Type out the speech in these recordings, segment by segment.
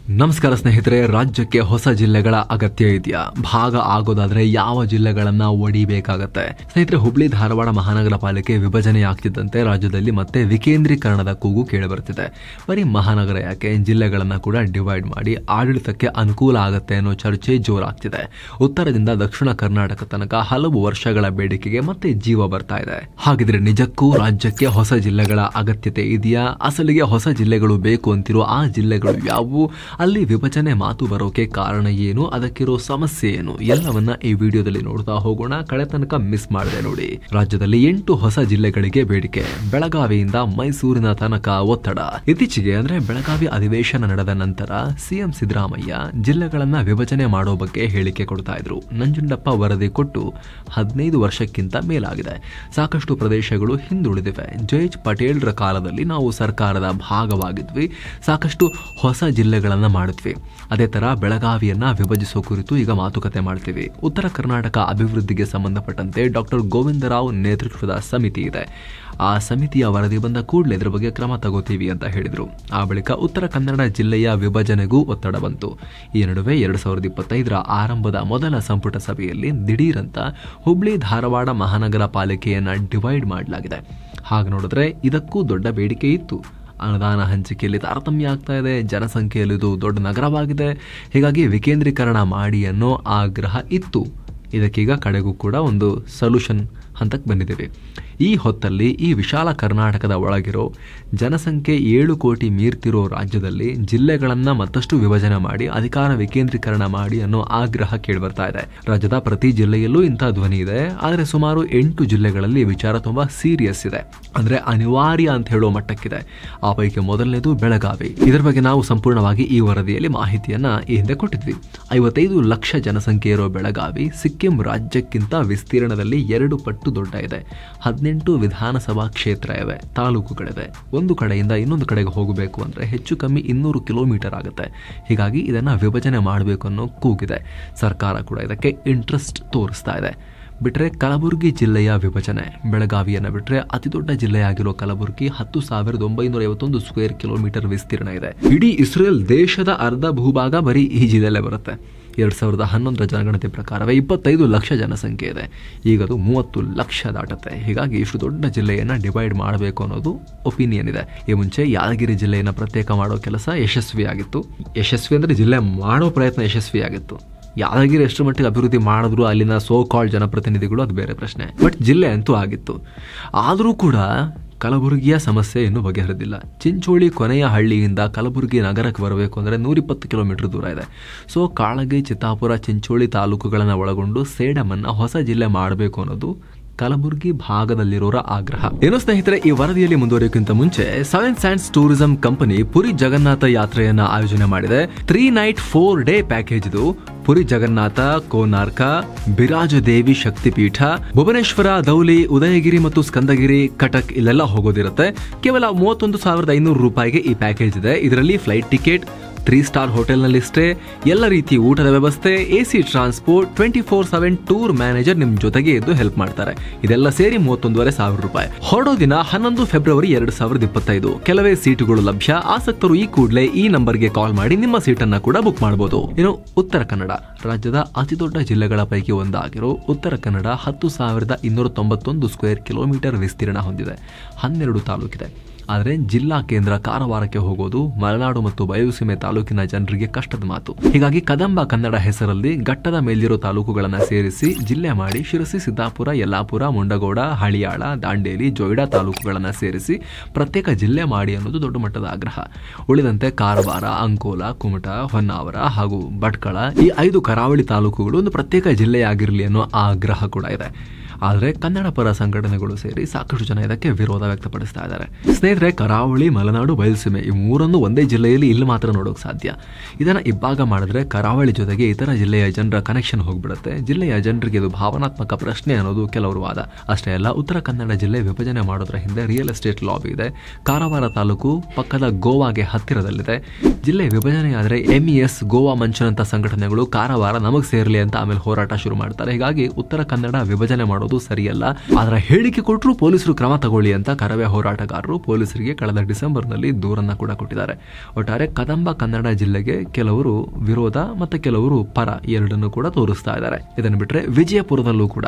ನಮಸ್ಕಾರ ಸ್ನೇಹಿತರೆ, ರಾಜ್ಯಕ್ಕೆ ಹೊಸ ಜಿಲ್ಲೆಗಳ ಅಗತ್ಯ ಇದೆಯಾ? ಭಾಗ ಆಗೋದಾದ್ರೆ ಯಾವ ಜಿಲ್ಲೆಗಳನ್ನ ಒಡಿಬೇಕಾಗತ್ತೆ? ಸ್ನೇಹಿತರೆ, ಹುಬ್ಳಿ ಧಾರವಾಡ ಮಹಾನಗರ ಪಾಲಿಕೆ ವಿಭಜನೆಯಾಗ್ತಿದ್ದಂತೆ ರಾಜ್ಯದಲ್ಲಿ ಮತ್ತೆ ವಿಕೇಂದ್ರೀಕರಣದ ಕೂಗು ಕೇಳಿಬರ್ತಿದೆ. ಬರೀ ಮಹಾನಗರ ಯಾಕೆ, ಜಿಲ್ಲೆಗಳನ್ನ ಕೂಡ ಡಿವೈಡ್ ಮಾಡಿ ಆಡಳಿತಕ್ಕೆ ಅನುಕೂಲ ಆಗತ್ತೆ ಅನ್ನೋ ಚರ್ಚೆ ಜೋರಾಗ್ತಿದೆ. ಉತ್ತರದಿಂದ ದಕ್ಷಿಣ ಕರ್ನಾಟಕ ತನಕ ಹಲವು ವರ್ಷಗಳ ಬೇಡಿಕೆಗೆ ಮತ್ತೆ ಜೀವ ಬರ್ತಾ ಇದೆ. ಹಾಗಿದ್ರೆ ನಿಜಕ್ಕೂ ರಾಜ್ಯಕ್ಕೆ ಹೊಸ ಜಿಲ್ಲೆಗಳ ಅಗತ್ಯತೆ ಇದೆಯಾ? ಅಸಲಿಗೆ ಹೊಸ ಜಿಲ್ಲೆಗಳು ಬೇಕು ಅಂತಿರೋ ಆ ಜಿಲ್ಲೆಗಳು ಯಾವುವು? ಅಲ್ಲಿ ವಿಭಜನೆ ಮಾತು ಬರೋಕೆ ಕಾರಣ ಏನು? ಅದಕ್ಕಿರೋ ಸಮಸ್ಯೆ ಏನು? ಎಲ್ಲವನ್ನ ಈ ವಿಡಿಯೋದಲ್ಲಿ ನೋಡ್ತಾ ಹೋಗೋಣ. ಕಡೆ ತನಕ ಮಿಸ್ ಮಾಡದೆ ನೋಡಿ. ರಾಜ್ಯದಲ್ಲಿ 8 ಹೊಸ ಜಿಲ್ಲೆಗಳಿಗೆ ಬೇಡಿಕೆ. ಬೆಳಗಾವಿಯಿಂದ ಮೈಸೂರಿನ ತನಕ ಒತ್ತಡ. ಇತ್ತೀಚೆಗೆ ಅಂದ್ರೆ ಬೆಳಗಾವಿ ಅಧಿವೇಶನ ನಡೆದ ನಂತರ ಸಿಎಂ ಸಿದ್ದರಾಮಯ್ಯ ಜಿಲ್ಲೆಗಳನ್ನ ವಿಭಜನೆ ಮಾಡೋ ಬಗ್ಗೆ ಹೇಳಿಕೆ ಕೊಡ್ತಾ ಇದ್ರು. ನಂಜುಂಡಪ್ಪ ವರದಿ ಕೊಟ್ಟು 15 ವರ್ಷಕ್ಕಿಂತ ಮೇಲಾಗಿದೆ. ಸಾಕಷ್ಟು ಪ್ರದೇಶಗಳು ಹಿಂದುಳಿದಿವೆ. ಜಯೇಶ್ ಪಟೇಲ್ರ ಕಾಲದಲ್ಲಿ ನಾವು ಸರ್ಕಾರದ ಭಾಗವಾಗಿದ್ವಿ. ಸಾಕಷ್ಟು ಹೊಸ ಜಿಲ್ಲೆಗಳನ್ನ ಮಾಡಿದ್ವಿ. ಅದೇ ತರ ಬೆಳಗಾವಿಯನ್ನ ವಿಭಜಿಸುವ ಕುರಿತು ಈಗ ಮಾತುಕತೆ ಮಾಡ್ತೀವಿ. ಉತ್ತರ ಕರ್ನಾಟಕ ಅಭಿವೃದ್ಧಿಗೆ ಸಂಬಂಧಪಟ್ಟಂತೆ ಡಾಕ್ಟರ್ ಗೋವಿಂದರಾವ್ ನೇತೃತ್ವದ ಸಮಿತಿ ಇದೆ. ಆ ಸಮಿತಿಯ ವರದಿ ಬಂದ ಕೂಡಲೇ ಇದರ ಬಗ್ಗೆ ಕ್ರಮ ತಗೋತೀವಿ ಅಂತ ಹೇಳಿದ್ರು. ಆ ಬಳಿಕ ಉತ್ತರ ಕನ್ನಡ ಜಿಲ್ಲೆಯ ವಿಭಜನೆಗೂ ಒತ್ತಡ ಬಂತು. ಈ ನಡುವೆ 2025ರ ಆರಂಭದ ಮೊದಲ ಸಂಪುಟ ಸಭೆಯಲ್ಲಿ ದಿಢೀರಂತ ಹುಬ್ಳಿ ಧಾರವಾಡ ಮಹಾನಗರ ಪಾಲಿಕೆಯನ್ನ ಡಿವೈಡ್ ಮಾಡಲಾಗಿದೆ. ಹಾಗೆ ನೋಡಿದ್ರೆ ಇದಕ್ಕೂ ದೊಡ್ಡ ಬೇಡಿಕೆ ಇತ್ತು. ಅನುದಾನ ಹಂಚಿಕೆಯಲ್ಲಿ ತಾರತಮ್ಯ ಆಗ್ತಾ ಇದೆ. ಜನಸಂಖ್ಯೆಯಲ್ಲಿ ಇದು ದೊಡ್ಡ ನಗರವಾಗಿದೆ. ಹೀಗಾಗಿ ವಿಕೇಂದ್ರೀಕರಣ ಮಾಡಿ ಅನ್ನೋ ಆಗ್ರಹ ಇತ್ತು. ಇದಕ್ಕೀಗ ಕಡೆಗೂ ಕೂಡ ಒಂದು ಸೊಲ್ಯೂಷನ್ ಹಂತಕ್ಕೆ ಬಂದಿದ್ದೇವೆ. ಈ ಹೊತ್ತಲ್ಲಿ ಈ ವಿಶಾಲ ಕರ್ನಾಟಕದ ಒಳಗಿರೋ ಜನಸಂಖ್ಯೆ 7 ಕೋಟಿ ಮೀರ್ತಿರೋ ರಾಜ್ಯದಲ್ಲಿ ಜಿಲ್ಲೆಗಳನ್ನ ಮತ್ತಷ್ಟು ವಿಭಜನೆ ಮಾಡಿ ಅಧಿಕಾರ ವಿಕೇಂದ್ರೀಕರಣ ಮಾಡಿ ಅನ್ನೋ ಆಗ್ರಹ ಕೇಳಿಬರ್ತಾ ಇದೆ. ರಾಜ್ಯದ ಪ್ರತಿ ಜಿಲ್ಲೆಯಲ್ಲೂ ಇಂಥ ಧ್ವನಿ ಇದೆ. ಆದರೆ ಸುಮಾರು 8 ಜಿಲ್ಲೆಗಳಲ್ಲಿ ವಿಚಾರ ತುಂಬಾ ಸೀರಿಯಸ್ ಇದೆ, ಅಂದ್ರೆ ಅನಿವಾರ್ಯ ಅಂತ ಹೇಳೋ ಮಟ್ಟಕ್ಕಿದೆ. ಆ ಪೈಕಿ ಮೊದಲನೇದು ಬೆಳಗಾವಿ. ಇದರ ಬಗ್ಗೆ ನಾವು ಸಂಪೂರ್ಣವಾಗಿ ಈ ವರದಿಯಲ್ಲಿ ಮಾಹಿತಿಯನ್ನ ಈ ಹಿಂದೆ ಕೊಟ್ಟಿದ್ವಿ. 55 ಲಕ್ಷ ಜನಸಂಖ್ಯೆ ಇರೋ ಬೆಳಗಾವಿ ಸಿಕ್ಕಿಂ ರಾಜ್ಯಕ್ಕಿಂತ ವಿಸ್ತೀರ್ಣದಲ್ಲಿ 2 ಪಟ್ಟು ದೊಡ್ಡ ಇದೆ. 18 ವಿಧಾನಸಭಾ ಕ್ಷೇತ್ರ ಇವೆ, ತಾಲೂಕುಗಳಿವೆ. ಒಂದು ಕಡೆಯಿಂದ ಇನ್ನೊಂದು ಕಡೆಗೆ ಹೋಗಬೇಕು ಅಂದ್ರೆ ಹೆಚ್ಚು ಕಮ್ಮಿ 200 ಕಿಲೋಮೀಟರ್ ಆಗುತ್ತೆ. ಹೀಗಾಗಿ ಇದನ್ನ ವಿಭಜನೆ ಮಾಡಬೇಕು ಅನ್ನೋ ಕೂಗಿದೆ. ಸರ್ಕಾರ ಕೂಡ ಇದಕ್ಕೆ ಇಂಟ್ರೆಸ್ಟ್ ತೋರಿಸ್ತಾ ಇದೆ. ಬಿಟ್ರೆ ಕಲಬುರಗಿ ಜಿಲ್ಲೆಯ ವಿಭಜನೆ. ಬೆಳಗಾವಿಯನ್ನು ಬಿಟ್ರೆ ಅತಿ ದೊಡ್ಡ ಜಿಲ್ಲೆಯಾಗಿರೋ ಕಲಬುರಗಿ 10,951 ಸ್ಕ್ವೇರ್ ಕಿಲೋಮೀಟರ್ ವಿಸ್ತೀರ್ಣ ಇದೆ. ಇಡೀ ಇಸ್ರೇಲ್ ದೇಶದ ಅರ್ಧ ಭೂಭಾಗ ಬರೀ ಈ ಜಿಲ್ಲೆಯಲ್ಲೇ ಬರುತ್ತೆ. 2011ರ ಜನಗಣತಿ ಪ್ರಕಾರವೇ 25 ಲಕ್ಷ ಜನಸಂಖ್ಯೆ ಇದೆ. ಈಗದು 30 ಲಕ್ಷ ದಾಟುತ್ತೆ. ಹೀಗಾಗಿ ಇಷ್ಟು ದೊಡ್ಡ ಜಿಲ್ಲೆಯನ್ನ ಡಿವೈಡ್ ಮಾಡಬೇಕು ಅನ್ನೋದು ಒಪಿನಿಯನ್ ಇದೆ. ಈ ಮುಂಚೆ ಯಾದಗಿರಿ ಜಿಲ್ಲೆಯನ್ನ ಪ್ರತ್ಯೇಕ ಮಾಡೋ ಕೆಲಸ ಯಶಸ್ವಿಯಾಗಿತ್ತು. ಯಶಸ್ವಿ ಅಂದ್ರೆ ಜಿಲ್ಲೆ ಮಾಡೋ ಪ್ರಯತ್ನ ಯಶಸ್ವಿಯಾಗಿತ್ತು. ಯಾದಗಿರಿ ಎಷ್ಟು ಮಟ್ಟಿಗೆ ಅಭಿವೃದ್ಧಿ ಮಾಡಿದ್ರು ಅಲ್ಲಿನ ಸೋ ಕಾಲ್ಡ್ ಜನಪ್ರತಿನಿಧಿಗಳು, ಅದು ಬೇರೆ ಪ್ರಶ್ನೆ. ಬಟ್ ಜಿಲ್ಲೆ ಅಂತೂ ಆಗಿತ್ತು. ಆದರೂ ಕೂಡ ಕಲಬುರಗಿಯ ಸಮಸ್ಯೆ ಇನ್ನೂ ಬಗೆಹರಿದಿಲ್ಲ. ಚಿಂಚೋಳಿ ಕೊನೆಯ ಹಳ್ಳಿಯಿಂದ ಕಲಬುರಗಿ ನಗರಕ್ಕೆ ಬರಬೇಕು ಅಂದರೆ 120 ಕಿಲೋಮೀಟರ್ ದೂರ ಇದೆ. ಸೊ ಕಾಳಗಿ, ಚಿತ್ತಾಪುರ, ಚಿಂಚೋಳಿ ತಾಲೂಕುಗಳನ್ನು ಒಳಗೊಂಡು ಸೇಡಮನ್ನ ಹೊಸ ಜಿಲ್ಲೆ ಮಾಡಬೇಕು ಅನ್ನೋದು ಕಲಬುರಗಿ ಭಾಗದಲ್ಲಿರೋರ ಆಗ್ರಹ. ಏನೋ ಸ್ನೇಹಿತರೆ, ಈ ವರದಿಯಲ್ಲಿ ಮುಂದುವರಿಯೋಕ್ಕಿಂತ ಮುಂಚೆ 7 sands tourism company Puri Jagannatha ಯಾತ್ರೆಯನ್ನ ಆಯೋಜನೆ ಮಾಡಿದೆ. 3 ನೈಟ್ 4 ಡೇ ಪ್ಯಾಕೇಜ್ ಇದು. ಪುರಿ ಜಗನ್ನಾಥ, ಕೋನಾರ್ಕ, ಬಿರಾಜದೇವಿ ಶಕ್ತಿಪೀಠ, ಭುವನೇಶ್ವರ, ಧೌಲಿ, ಉದಯಗಿರಿ ಮತ್ತು ಸ್ಕಂದಗಿರಿ, ಕಟಕ್ ಇಲ್ಲೆಲ್ಲ ಹೋಗೋದಿರುತ್ತೆ. ಕೇವಲ 31,500 ರೂಪಾಯಿಗೆ ಈ ಪ್ಯಾಕೇಜ್ ಇದೆ. ಇದರಲ್ಲಿ ಫ್ಲೈಟ್ ಟಿಕೆಟ್, 3 ಸ್ಟಾರ್ ಹೋಟೆಲ್ನಲ್ಲಿ ಸ್ಟೇ, ಎಲ್ಲ ರೀತಿ ಊಟದ ವ್ಯವಸ್ಥೆ, AC ಟ್ರಾನ್ಸ್ಪೋರ್ಟ್, 24/7 ಟೂರ್ ಮ್ಯಾನೇಜರ್ ನಿಮ್ ಜೊತೆಗೆ ಇದ್ದು ಹೆಲ್ಪ್ ಮಾಡ್ತಾರೆ. ಇದೆಲ್ಲ ಸೇರಿ 31,500 ರೂಪಾಯಿ. ಹೊರಡೋ ದಿನ 11 ಫೆಬ್ರವರಿ 2025. ಕೆಲವೇ ಸೀಟುಗಳು ಲಭ್ಯ. ಆಸಕ್ತರು ಈ ಕೂಡಲೇ ಈ ನಂಬರ್ಗೆ ಕಾಲ್ ಮಾಡಿ ನಿಮ್ಮ ಸೀಟನ್ನ ಕೂಡ ಬುಕ್ ಮಾಡಬಹುದು. ಇನ್ನು ಉತ್ತರ ಕನ್ನಡ. ರಾಜ್ಯದ ಅತಿ ದೊಡ್ಡ ಜಿಲ್ಲೆಗಳ ಪೈಕಿ ಒಂದಾಗಿರೋ ಉತ್ತರ ಕನ್ನಡ 10,291 ಸ್ಕ್ವೇರ್ ಕಿಲೋಮೀಟರ್ ವಿಸ್ತೀರ್ಣ ಹೊಂದಿದೆ. 12 ತಾಲೂಕಿದೆ. ಆದರೆ ಜಿಲ್ಲಾ ಕೇಂದ್ರ ಕಾರವಾರಕ್ಕೆ ಹೋಗೋದು ಮಲೆನಾಡು ಮತ್ತು ಬಯಲುಸೀಮೆ ತಾಲೂಕಿನ ಜನರಿಗೆ ಕಷ್ಟದ ಮಾತು. ಹೀಗಾಗಿ ಕದಂಬ ಕನ್ನಡ ಹೆಸರಲ್ಲಿ ಘಟ್ಟದ ಮೇಲಿರೋ ತಾಲೂಕುಗಳನ್ನು ಸೇರಿಸಿ ಜಿಲ್ಲೆ ಮಾಡಿ ಶಿರಸಿ, ಸಿದ್ದಾಪುರ, ಯಲ್ಲಾಪುರ, ಮುಂಡಗೋಡ, ಹಳಿಯಾಳ, ದಾಂಡೇಲಿ, ಜೊಯ್ಡಾ ತಾಲೂಕುಗಳನ್ನು ಸೇರಿಸಿ ಪ್ರತ್ಯೇಕ ಜಿಲ್ಲೆ ಮಾಡಿ ಅನ್ನೋದು ದೊಡ್ಡ ಮಟ್ಟದ ಆಗ್ರಹ. ಉಳಿದಂತೆ ಕಾರವಾರ, ಅಂಕೋಲ, ಕುಮಟ, ಹೊನ್ನಾವರ ಹಾಗೂ ಭಟ್ಕಳ ಈ 5 ಕರಾವಳಿ ತಾಲೂಕುಗಳು ಒಂದು ಪ್ರತ್ಯೇಕ ಜಿಲ್ಲೆಯಾಗಿರಲಿ ಅನ್ನೋ ಆಗ್ರಹ ಕೂಡ ಇದೆ. ಆದರೆ ಕನ್ನಡ ಪರ ಸಂಘಟನೆಗಳು ಸೇರಿ ಸಾಕಷ್ಟು ಜನ ಇದಕ್ಕೆ ವಿರೋಧ ವ್ಯಕ್ತಪಡಿಸ್ತಾ ಇದ್ದಾರೆ. ಸ್ನೇಹಿತರೆ, ಕರಾವಳಿ, ಮಲೆನಾಡು, ಬಯಲುಸೀಮೆ ಈ ಮೂರನ್ನು ಒಂದೇ ಜಿಲ್ಲೆಯಲ್ಲಿ ಇಲ್ಲಿ ಮಾತ್ರ ನೋಡೋಕೆ ಸಾಧ್ಯ. ಇದನ್ನ ಇಬ್ಬಾಗ ಮಾಡಿದ್ರೆ ಕರಾವಳಿ ಜೊತೆಗೆ ಇತರ ಜಿಲ್ಲೆಯ ಜನರ ಕನೆಕ್ಷನ್ ಹೋಗ್ಬಿಡುತ್ತೆ. ಜಿಲ್ಲೆಯ ಜನರಿಗೆ ಇದು ಭಾವನಾತ್ಮಕ ಪ್ರಶ್ನೆ ಅನ್ನೋದು ಕೆಲವರು ವಾದ. ಅಷ್ಟೇ ಅಲ್ಲ, ಉತ್ತರ ಕನ್ನಡ ಜಿಲ್ಲೆ ವಿಭಜನೆ ಮಾಡೋದ್ರ ಹಿಂದೆ ರಿಯಲ್ ಎಸ್ಟೇಟ್ ಲಾಬಿ ಇದೆ. ಕಾರವಾರ ತಾಲೂಕು ಪಕ್ಕದ ಗೋವಾಗೆ ಹತ್ತಿರದಲ್ಲಿದೆ. ಜಿಲ್ಲೆ ವಿಭಜನೆಯಾದರೆ MES, ಗೋವಾ ಮಂಚನಂತ ಸಂಘಟನೆಗಳು ಕಾರವಾರ ನಮಗೆ ಸೇರಲಿ ಅಂತ ಆಮೇಲೆ ಹೋರಾಟ ಶುರು ಮಾಡ್ತಾರೆ. ಹೀಗಾಗಿ ಉತ್ತರ ಕನ್ನಡ ವಿಭಜನೆ ಮಾಡೋದು ಮಾಡೋದು ಸರಿಯಲ್ಲ. ಅದರ ಹೇಳಿಕೆ ಕೊಟ್ಟರು ಪೊಲೀಸರು ಕ್ರಮ ತಗೊಳ್ಳಿ ಅಂತ ಕರವೇ ಹೋರಾಟಗಾರರು ಪೊಲೀಸರಿಗೆ ಕಳೆದ ಡಿಸೆಂಬರ್ನಲ್ಲಿ ದೂರನ್ನ ಕೂಡ ಕೊಟ್ಟಿದ್ದಾರೆ. ಒಟ್ಟಾರೆ ಕದಂಬ ಕನ್ನಡ ಜಿಲ್ಲೆಗೆ ಕೆಲವರು ವಿರೋಧ ಮತ್ತೆ ಕೆಲವರು ಪರ ಎರಡನ್ನು ಕೂಡ ತೋರಿಸ್ತಾ ಇದ್ದಾರೆ. ಇದನ್ನು ಬಿಟ್ಟರೆ ವಿಜಯಪುರದಲ್ಲೂ ಕೂಡ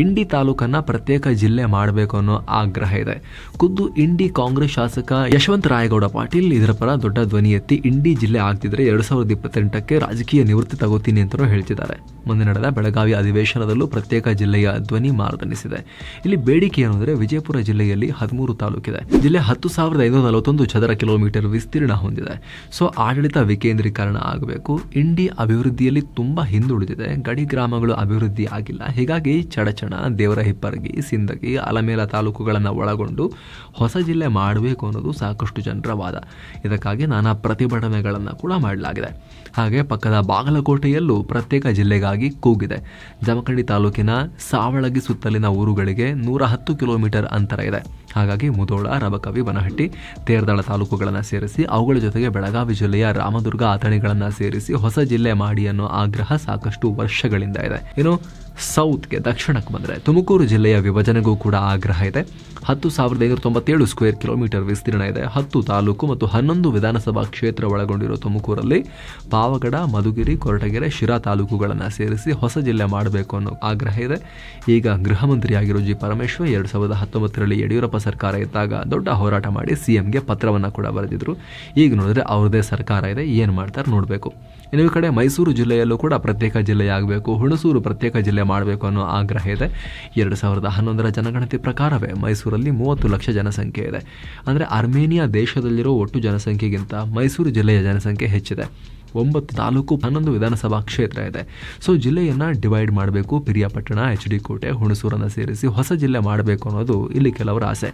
ಇಂಡಿ ತಾಲೂಕನ್ನ ಪ್ರತ್ಯೇಕ ಜಿಲ್ಲೆ ಮಾಡಬೇಕು ಅನ್ನೋ ಆಗ್ರಹ ಇದೆ. ಖುದ್ದು ಇಂಡಿ ಕಾಂಗ್ರೆಸ್ ಶಾಸಕ ಯಶವಂತ ರಾಯಗೌಡ ಪಾಟೀಲ್ ಇದರ ಪರ ದೊಡ್ಡ ಧ್ವನಿ ಎತ್ತಿ ಇಂಡಿ ಜಿಲ್ಲೆ ಆಗ್ತಿದ್ರೆ 2028ಕ್ಕೆ ರಾಜಕೀಯ ನಿವೃತ್ತಿ ತಗೋತೀನಿ ಅಂತಲೂ ಹೇಳ್ತಿದ್ದಾರೆ. ಮುಂದೆ ನಡೆದ ಬೆಳಗಾವಿ ಅಧಿವೇಶನದಲ್ಲೂ ಪ್ರತ್ಯೇಕ ಜಿಲ್ಲೆಯ ಧ್ವನಿ ಮಾರ್ದನಿಸಿದೆ. ಇಲ್ಲಿ ಬೇಡಿಕೆ ಏನಂದ್ರೆ ವಿಜಯಪುರ ಜಿಲ್ಲೆಯಲ್ಲಿ 13 ತಾಲೂಕಿದೆ. ಜಿಲ್ಲೆ 10,541 ಚದರ ಕಿಲೋಮೀಟರ್ ವಿಸ್ತೀರ್ಣ ಹೊಂದಿದೆ. ಸೊ ಆಡಳಿತ ವಿಕೇಂದ್ರೀಕರಣ ಆಗಬೇಕು. ಇಂಡಿ ಅಭಿವೃದ್ಧಿಯಲ್ಲಿ ತುಂಬಾ ಹಿಂದುಳಿದಿದೆ. ಗಡಿ ಗ್ರಾಮಗಳು ಅಭಿವೃದ್ಧಿ ಆಗಿಲ್ಲ. ಹೀಗಾಗಿ ಚಡಚಣ, ದೇವರಹಿಪ್ಪರಗಿ, ಸಿಂದಗಿ, ಅಲಮೇಲ ತಾಲೂಕುಗಳನ್ನು ಒಳಗೊಂಡು ಹೊಸ ಜಿಲ್ಲೆ ಮಾಡಬೇಕು ಅನ್ನೋದು ಸಾಕಷ್ಟು ಜನರ ವಾದ. ಇದಕ್ಕಾಗಿ ನಾನಾ ಪ್ರತಿಭಟನೆಗಳನ್ನು ಕೂಡ ಮಾಡಲಾಗಿದೆ. ಹಾಗೆ ಪಕ್ಕದ ಬಾಗಲಕೋಟೆಯಲ್ಲೂ ಪ್ರತ್ಯೇಕ ಜಿಲ್ಲೆಗಾಗಿ ಕೂಗಿದೆ. ಜಮಖಂಡಿ ತಾಲೂಕಿನ ಸಾವಳಗಿ ಸುತ್ತಲಿನ ಊರುಗಳಿಗೆ 110 ಕಿಲೋಮೀಟರ್ ಅಂತರ ಇದೆ. ಹಾಗಾಗಿ ಮುಧೋಳ, ರಬಕವಿ, ಬನಹಟ್ಟಿ, ತೇರದಾಳ ತಾಲೂಕುಗಳನ್ನು ಸೇರಿಸಿ ಅವುಗಳ ಜೊತೆಗೆ ಬೆಳಗಾವಿ ಜಿಲ್ಲೆಯ ರಾಮದುರ್ಗ, ಅಥಣಿಗಳನ್ನು ಸೇರಿಸಿ ಹೊಸ ಜಿಲ್ಲೆ ಮಾಡಿ ಅನ್ನೋ ಆಗ್ರಹ ಸಾಕಷ್ಟು ವರ್ಷಗಳಿಂದ ಇದೆ. ಇನ್ನು ಸೌತ್ಗೆ ದಕ್ಷಿಣಕ್ಕೆ ಬಂದರೆ ತುಮಕೂರು ಜಿಲ್ಲೆಯ ವಿಭಜನೆಗೂ ಕೂಡ ಆಗ್ರಹ ಇದೆ. 10,597 ಸ್ಕ್ವೇರ್ ಕಿಲೋಮೀಟರ್ ವಿಸ್ತೀರ್ಣ ಇದೆ. 10 ತಾಲೂಕು ಮತ್ತು 11 ವಿಧಾನಸಭಾ ಕ್ಷೇತ್ರ ಒಳಗೊಂಡಿರುವ ತುಮಕೂರಲ್ಲಿ ಪಾವಗಡ, ಮಧುಗಿರಿ, ಕೊರಟಗೆರೆ, ಶಿರಾ ತಾಲೂಕುಗಳನ್ನು ಸೇರಿಸಿ ಹೊಸ ಜಿಲ್ಲೆ ಮಾಡಬೇಕು ಅನ್ನೋ ಆಗ್ರಹ ಇದೆ. ಈಗ ಗೃಹ ಮಂತ್ರಿಯಾಗಿರೋ ಜಿ ಪರಮೇಶ್ವರ್ 2019ರಲ್ಲಿ ಯಡಿಯೂರಪ್ಪ ಸರ್ಕಾರ ಇದ್ದಾಗ ದೊಡ್ಡ ಹೋರಾಟ ಮಾಡಿ ಸಿಎಂಗೆ ಪತ್ರವನ್ನು ಕೂಡ ಬರೆದಿದ್ರು. ಈಗ ನೋಡಿದ್ರೆ ಅವ್ರದೇ ಸರ್ಕಾರ ಇದೆ, ಏನು ಮಾಡ್ತಾರೆ ನೋಡಬೇಕು. ಇನ್ನು ಈ ಕಡೆ ಮೈಸೂರು ಜಿಲ್ಲೆಯಲ್ಲೂ ಕೂಡ ಪ್ರತ್ಯೇಕ ಜಿಲ್ಲೆಯಾಗಬೇಕು, ಹುಣಸೂರು ಪ್ರತ್ಯೇಕ ಜಿಲ್ಲೆ ಮಾಡಬೇಕು ಅನ್ನೋ ಆಗ್ರಹ ಇದೆ. 2011ರ ಜನಗಣತಿ ಪ್ರಕಾರವೇ ಮೈಸೂರಲ್ಲಿ 30 ಲಕ್ಷ ಜನಸಂಖ್ಯೆ ಇದೆ. ಅಂದರೆ ಅರ್ಮೇನಿಯಾ ದೇಶದಲ್ಲಿರೋ ಒಟ್ಟು ಜನಸಂಖ್ಯೆಗಿಂತ ಮೈಸೂರು ಜಿಲ್ಲೆಯ ಜನಸಂಖ್ಯೆ ಹೆಚ್ಚಿದೆ. 9 ತಾಲೂಕು, 11 ವಿಧಾನಸಭಾ ಕ್ಷೇತ್ರ ಇದೆ. ಸೊ ಜಿಲ್ಲೆಯನ್ನು ಡಿವೈಡ್ ಮಾಡಬೇಕು. ಪಿರಿಯಾಪಟ್ಟಣ, HD ಕೋಟೆ, ಹುಣಸೂರನ್ನು ಸೇರಿಸಿ ಹೊಸ ಜಿಲ್ಲೆ ಮಾಡಬೇಕು ಅನ್ನೋದು ಇಲ್ಲಿ ಕೆಲವರ ಆಸೆ.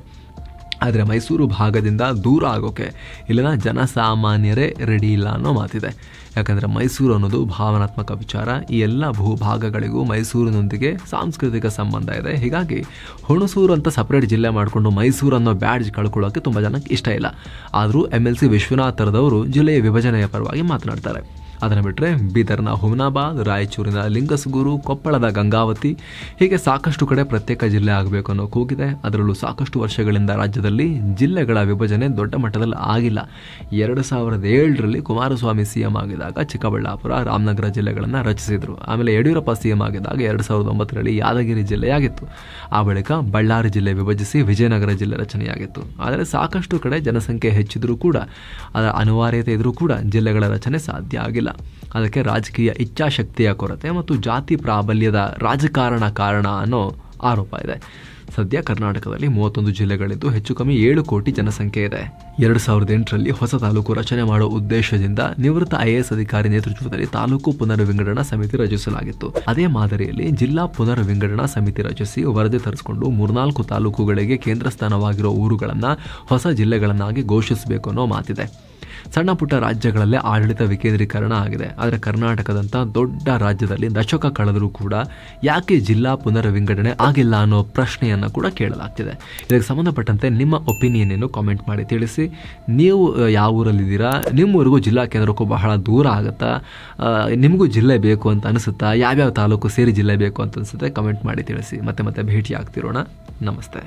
ಆದರೆ ಮೈಸೂರು ಭಾಗದಿಂದ ದೂರ ಆಗೋಕೆ ಇಲ್ಲಿನ ಜನಸಾಮಾನ್ಯರೇ ರೆಡಿ ಇಲ್ಲ ಅನ್ನೋ ಮಾತಿದೆ. ಯಾಕಂದರೆ ಮೈಸೂರು ಅನ್ನೋದು ಭಾವನಾತ್ಮಕ ವಿಚಾರ. ಈ ಎಲ್ಲ ಭೂಭಾಗಗಳಿಗೂ ಮೈಸೂರಿನೊಂದಿಗೆ ಸಾಂಸ್ಕೃತಿಕ ಸಂಬಂಧ ಇದೆ. ಹೀಗಾಗಿ ಹುಣಸೂರು ಅಂತ ಸಪ್ರೇಟ್ ಜಿಲ್ಲೆ ಮಾಡಿಕೊಂಡು ಮೈಸೂರು ಅನ್ನೋ ಬ್ಯಾಡ್ಜ್ ಕಳ್ಕೊಳ್ಳೋಕೆ ತುಂಬ ಜನಕ್ಕೆ ಇಷ್ಟ ಇಲ್ಲ. ಆದರೂ MLC ವಿಶ್ವನಾಥರದವರು ಜಿಲ್ಲೆಯ ವಿಭಜನೆಯ ಪರವಾಗಿ ಮಾತನಾಡ್ತಾರೆ. ಅದನ್ನು ಬಿಟ್ಟರೆ ಬೀದರ್ನ ಹುಮನಾಬಾದ್, ರಾಯಚೂರಿನ ಲಿಂಗಸಗೂರು, ಕೊಪ್ಪಳದ ಗಂಗಾವತಿ ಹೀಗೆ ಸಾಕಷ್ಟು ಕಡೆ ಪ್ರತ್ಯೇಕ ಜಿಲ್ಲೆ ಆಗಬೇಕು ಅನ್ನೋ ಕೂಗಿದೆ. ಅದರಲ್ಲೂ ಸಾಕಷ್ಟು ವರ್ಷಗಳಿಂದ ರಾಜ್ಯದಲ್ಲಿ ಜಿಲ್ಲೆಗಳ ವಿಭಜನೆ ದೊಡ್ಡ ಮಟ್ಟದಲ್ಲಿ ಆಗಿಲ್ಲ. 2007ರಲ್ಲಿ ಕುಮಾರಸ್ವಾಮಿ CM ಆಗಿದ್ದಾಗ ಚಿಕ್ಕಬಳ್ಳಾಪುರ, ರಾಮನಗರ ಜಿಲ್ಲೆಗಳನ್ನು ರಚಿಸಿದರು. ಆಮೇಲೆ ಯಡಿಯೂರಪ್ಪ CM ಆಗಿದ್ದಾಗ 2009ರಲ್ಲಿ ಯಾದಗಿರಿ ಜಿಲ್ಲೆಯಾಗಿತ್ತು. ಆ ಬಳಿಕ ಬಳ್ಳಾರಿ ಜಿಲ್ಲೆ ವಿಭಜಿಸಿ ವಿಜಯನಗರ ಜಿಲ್ಲೆ ರಚನೆಯಾಗಿತ್ತು. ಆದರೆ ಸಾಕಷ್ಟು ಕಡೆ ಜನಸಂಖ್ಯೆ ಹೆಚ್ಚಿದ್ರೂ ಕೂಡ, ಅದರ ಅನಿವಾರ್ಯತೆ ಇದ್ರೂ ಕೂಡ ಜಿಲ್ಲೆಗಳ ರಚನೆ ಸಾಧ್ಯ ಆಗಿಲ್ಲ. ಅದಕ್ಕೆ ರಾಜಕೀಯ ಇಚ್ಛಾಶಕ್ತಿಯ ಕೊರತೆ ಮತ್ತು ಜಾತಿ ಪ್ರಾಬಲ್ಯದ ರಾಜಕಾರಣ ಕಾರಣ ಅನ್ನೋ ಆರೋಪ ಇದೆ. ಸದ್ಯ ಕರ್ನಾಟಕದಲ್ಲಿ 31 ಜಿಲ್ಲೆಗಳಿದ್ದು ಹೆಚ್ಚು ಕಮ್ಮಿ 7 ಕೋಟಿ ಜನಸಂಖ್ಯೆ ಇದೆ. 2008ರಲ್ಲಿ ಹೊಸ ತಾಲೂಕು ರಚನೆ ಮಾಡುವ ಉದ್ದೇಶದಿಂದ ನಿವೃತ್ತ IAS ಅಧಿಕಾರಿ ನೇತೃತ್ವದಲ್ಲಿ ತಾಲೂಕು ಪುನರ್ವಿಂಗಡಣಾ ಸಮಿತಿ ರಚಿಸಲಾಗಿತ್ತು. ಅದೇ ಮಾದರಿಯಲ್ಲಿ ಜಿಲ್ಲಾ ಪುನರ್ವಿಂಗಡಣಾ ಸಮಿತಿ ರಚಿಸಿ ವರದಿ ತರಿಸಿಕೊಂಡು 3-4 ತಾಲೂಕುಗಳಿಗೆ ಕೇಂದ್ರ ಸ್ಥಾನವಾಗಿರೋ ಊರುಗಳನ್ನು ಹೊಸ ಜಿಲ್ಲೆಗಳನ್ನಾಗಿ ಘೋಷಿಸಬೇಕು ಅನ್ನೋ ಮಾತಿದೆ. ಸಣ್ಣ ಪುಟ್ಟ ರಾಜ್ಯಗಳಲ್ಲೇ ಆಡಳಿತ ವಿಕೇಂದ್ರೀಕರಣ ಆಗಿದೆ. ಆದರೆ ಕರ್ನಾಟಕದಂಥ ದೊಡ್ಡ ರಾಜ್ಯದಲ್ಲಿ ದಶಕ ಕಳೆದರೂ ಕೂಡ ಯಾಕೆ ಜಿಲ್ಲಾ ಪುನರ್ವಿಂಗಡಣೆ ಆಗಿಲ್ಲ ಅನ್ನೋ ಪ್ರಶ್ನೆಯನ್ನು ಕೂಡ ಕೇಳಲಾಗ್ತಿದೆ. ಇದಕ್ಕೆ ಸಂಬಂಧಪಟ್ಟಂತೆ ನಿಮ್ಮ ಒಪಿನಿಯನ್ ಏನು ಕಾಮೆಂಟ್ ಮಾಡಿ ತಿಳಿಸಿ. ನೀವು ಯಾವ ಊರಲ್ಲಿದ್ದೀರಾ? ನಿಮ್ಮೂರಿಗೂ ಜಿಲ್ಲಾ ಕೇಂದ್ರಕ್ಕೂ ಬಹಳ ದೂರ ಆಗುತ್ತಾ? ನಿಮಗೂ ಜಿಲ್ಲೆ ಬೇಕು ಅಂತ ಅನಿಸುತ್ತಾ? ಯಾವ್ಯಾವ ತಾಲೂಕು ಸೇರಿ ಜಿಲ್ಲೆ ಬೇಕು ಅಂತ ಅನಿಸುತ್ತೆ? ಕಮೆಂಟ್ ಮಾಡಿ ತಿಳಿಸಿ. ಮತ್ತೆ ಭೇಟಿ ಆಗ್ತಿರೋಣ. ನಮಸ್ತೆ.